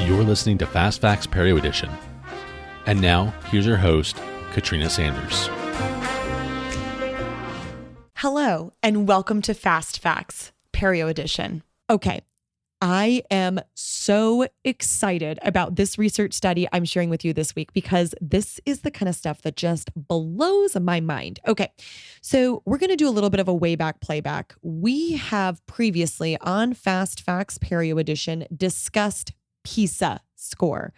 You're listening to Fast Facts Perio Edition. And now, here's your host, Katrina Sanders. Hello, and welcome to Fast Facts Perio Edition. Okay, I am so excited about this research study I'm sharing with you this week because this is the kind of stuff that just blows my mind. Okay, so we're going to do a little bit of a way back playback. We have previously on Fast Facts Perio Edition discussed PISA score.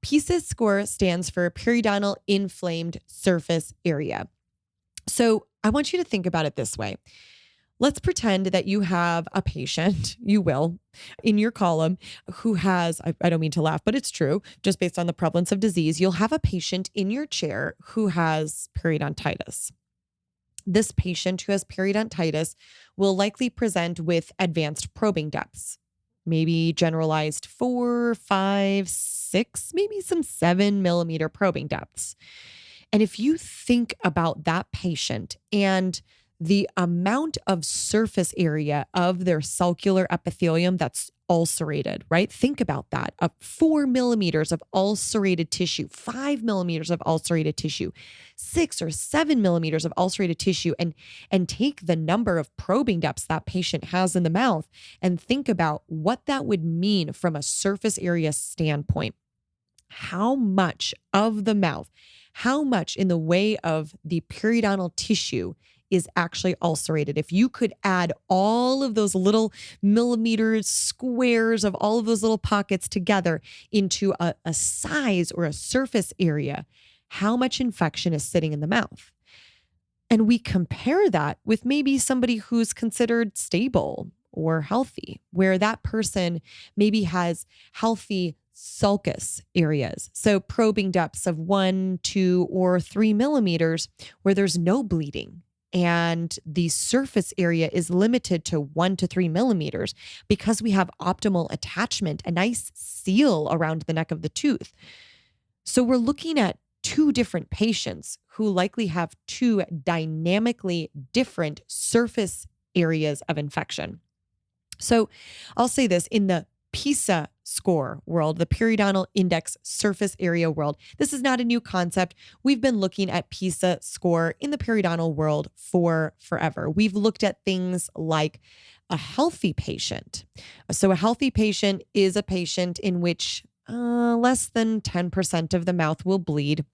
PISA score stands for Periodontal Inflamed Surface Area. So I want you to think about it this way. Let's pretend that you have a patient, you will, in your column who has, I don't mean to laugh, but it's true, just based on the prevalence of disease, you'll have a patient in your chair who has periodontitis. This patient who has periodontitis will likely present with advanced probing depths, maybe generalized 4, 5, 6, maybe some 7 millimeter probing depths. And if you think about that patient and the amount of surface area of their sulcular epithelium that's ulcerated, right? Think about that. 4 millimeters of ulcerated tissue, 5 millimeters of ulcerated tissue, 6 or 7 millimeters of ulcerated tissue, and take the number of probing depths that patient has in the mouth and think about what that would mean from a surface area standpoint. How much of the mouth, how much in the way of the periodontal tissue is actually ulcerated? If you could add all of those little millimeters, squares of all of those little pockets together into a size or a surface area, how much infection is sitting in the mouth? And we compare that with maybe somebody who's considered stable or healthy, where that person maybe has healthy sulcus areas. So probing depths of 1, 2, or 3 millimeters where there's no bleeding. And the surface area is limited to 1 to 3 millimeters because we have optimal attachment, a nice seal around the neck of the tooth. So we're looking at two different patients who likely have two dynamically different surface areas of infection. So I'll say this, in the PISA score world, the periodontal index surface area world, this is not a new concept. We've been looking at PISA score in the periodontal world for forever. We've looked at things like a healthy patient. So a healthy patient is a patient in which less than 10% of the mouth will bleed.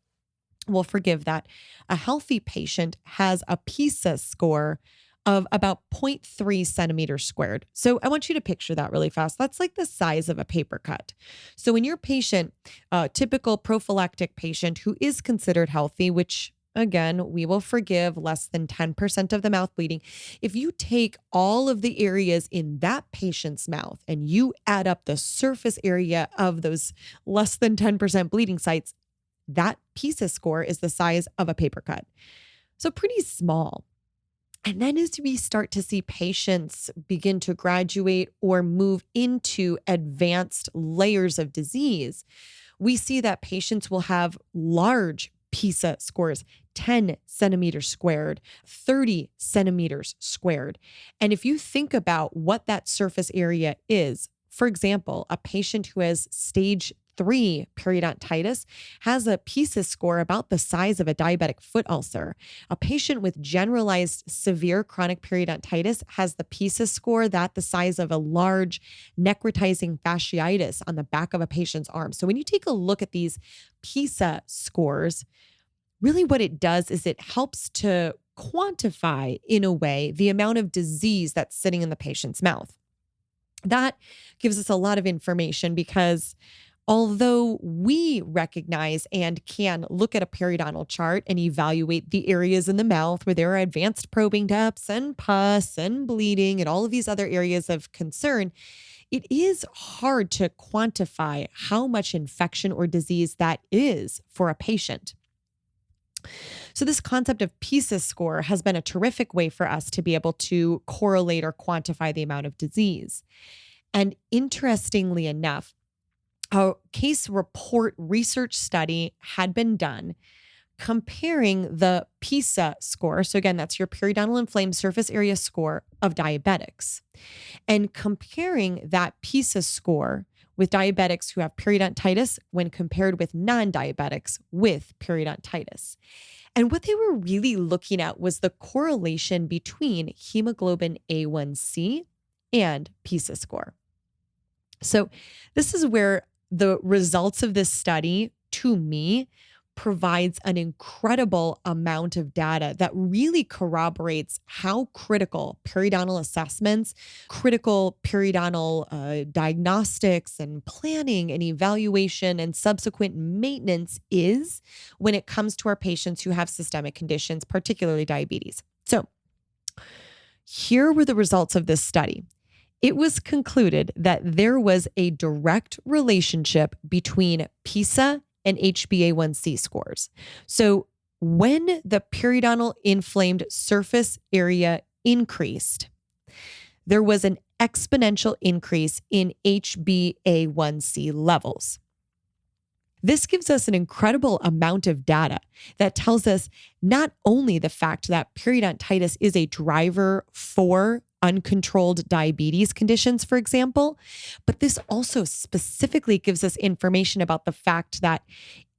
We'll forgive that. A healthy patient has a PISA score of about 0.3 centimeters squared. So I want you to picture that really fast. That's like the size of a paper cut. So in your patient, typical prophylactic patient who is considered healthy, which again, we will forgive less than 10% of the mouth bleeding. If you take all of the areas in that patient's mouth and you add up the surface area of those less than 10% bleeding sites, that PISA score is the size of a paper cut. So pretty small. And then as we start to see patients begin to graduate or move into advanced layers of disease, we see that patients will have large PISA scores, 10 centimeters squared, 30 centimeters squared. And if you think about what that surface area is, for example, a patient who has stage 3 periodontitis has a PISA score about the size of a diabetic foot ulcer. A patient with generalized severe chronic periodontitis has the PISA score that the size of a large necrotizing fasciitis on the back of a patient's arm. So when you take a look at these PISA scores, really what it does is it helps to quantify, in a way, the amount of disease that's sitting in the patient's mouth. That gives us a lot of information because although we recognize and can look at a periodontal chart and evaluate the areas in the mouth where there are advanced probing depths and pus and bleeding and all of these other areas of concern, it is hard to quantify how much infection or disease that is for a patient. So this concept of PISA score has been a terrific way for us to be able to correlate or quantify the amount of disease. And interestingly enough, a case report research study had been done comparing the PISA score. So again, that's your periodontal inflamed surface area score of diabetics, and comparing that PISA score with diabetics who have periodontitis when compared with non-diabetics with periodontitis. And what they were really looking at was the correlation between hemoglobin A1C and PISA score. So this is where the results of this study, to me, provides an incredible amount of data that really corroborates how critical periodontal assessments, critical periodontal diagnostics and planning and evaluation and subsequent maintenance is when it comes to our patients who have systemic conditions, particularly diabetes. So here were the results of this study. It was concluded that there was a direct relationship between PISA and HbA1c scores. So when the periodontal inflamed surface area increased, there was an exponential increase in HbA1c levels. This gives us an incredible amount of data that tells us not only the fact that periodontitis is a driver for uncontrolled diabetes conditions, for example, but this also specifically gives us information about the fact that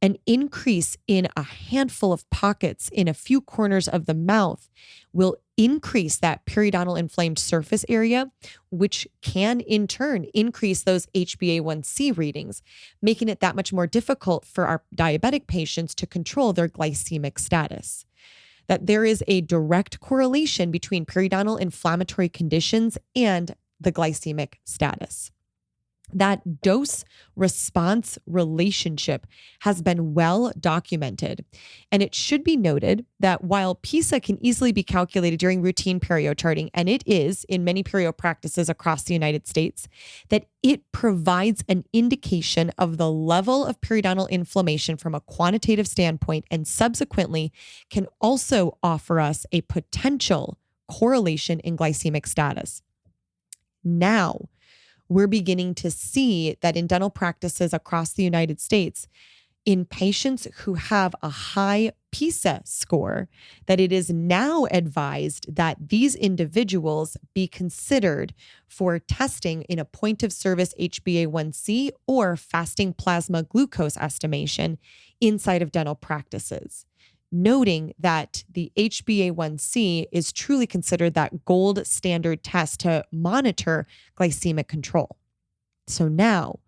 an increase in a handful of pockets in a few corners of the mouth will increase that periodontal inflamed surface area, which can in turn increase those HbA1c readings, making it that much more difficult for our diabetic patients to control their glycemic status. That there is a direct correlation between periodontal inflammatory conditions and the glycemic status. That dose-response relationship has been well documented. And it should be noted that while PISA can easily be calculated during routine perio charting, and it is in many perio practices across the United States, that it provides an indication of the level of periodontal inflammation from a quantitative standpoint, and subsequently can also offer us a potential correlation in glycemic status. Now, we're beginning to see that in dental practices across the United States, in patients who have a high PISA score, that it is now advised that these individuals be considered for testing in a point of service HbA1c or fasting plasma glucose estimation inside of dental practices, noting that the HbA1c is truly considered that gold standard test to monitor glycemic control. So now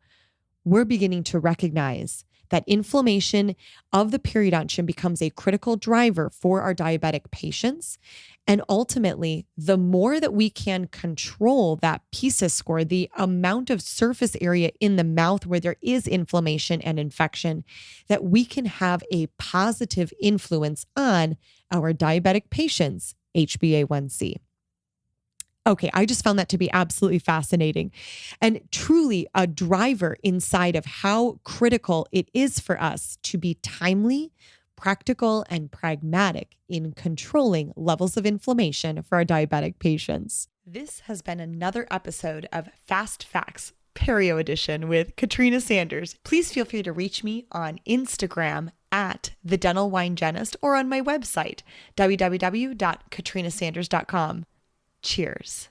we're beginning to recognize that inflammation of the periodontium becomes a critical driver for our diabetic patients. And ultimately, the more that we can control that PISA score, the amount of surface area in the mouth where there is inflammation and infection, that we can have a positive influence on our diabetic patients' HbA1c. Okay, I just found that to be absolutely fascinating and truly a driver inside of how critical it is for us to be timely, practical, and pragmatic in controlling levels of inflammation for our diabetic patients. This has been another episode of Fast Facts Perio Edition with Katrina Sanders. Please feel free to reach me on Instagram at The Dental Wine Genist or on my website, www.katrinasanders.com. Cheers.